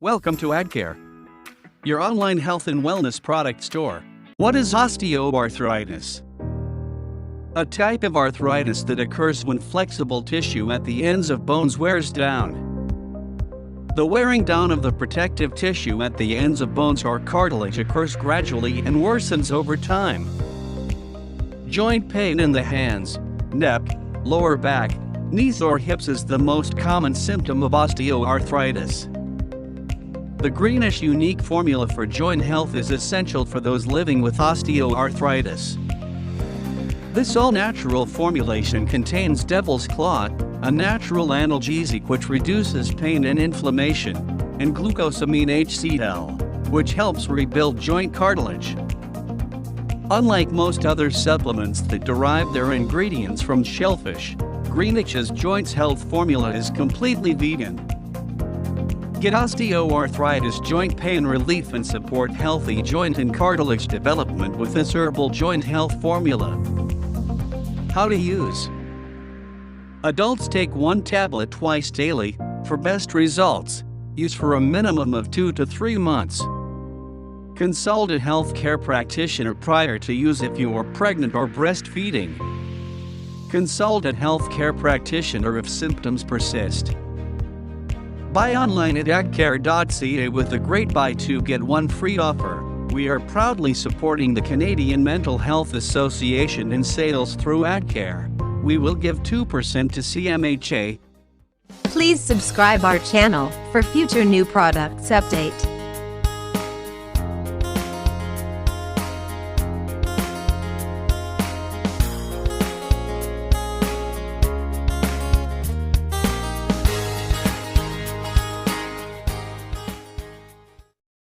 Welcome to AdCare, your online health and wellness product store. What is osteoarthritis? A type of arthritis that occurs when flexible tissue at the ends of bones wears down. The wearing down of the protective tissue at the ends of bones or cartilage occurs gradually and worsens over time. Joint pain in the hands, neck, lower back, knees or hips is the most common symptom of osteoarthritis. The Greeniche unique formula for joint health is essential for those living with osteoarthritis. This all-natural formulation contains devil's claw, a natural analgesic which reduces pain and inflammation, and glucosamine HCl, which helps rebuild joint cartilage. Unlike most other supplements that derive their ingredients from shellfish, Greeniche's Joints Health formula is completely vegan. Get osteoarthritis joint pain relief and support healthy joint and cartilage development with this herbal joint health formula. How to use. Adults take 1 tablet twice daily. For best results, use for a minimum of 2 to 3 months. Consult a healthcare practitioner prior to use if you are pregnant or breastfeeding. Consult a healthcare practitioner if symptoms persist. Buy online at adcare.ca with a great buy 2 get 1 free offer. We are proudly supporting the Canadian Mental Health Association in sales through AdCare. We will give 2% to CMHA. Please subscribe our channel for future new products update.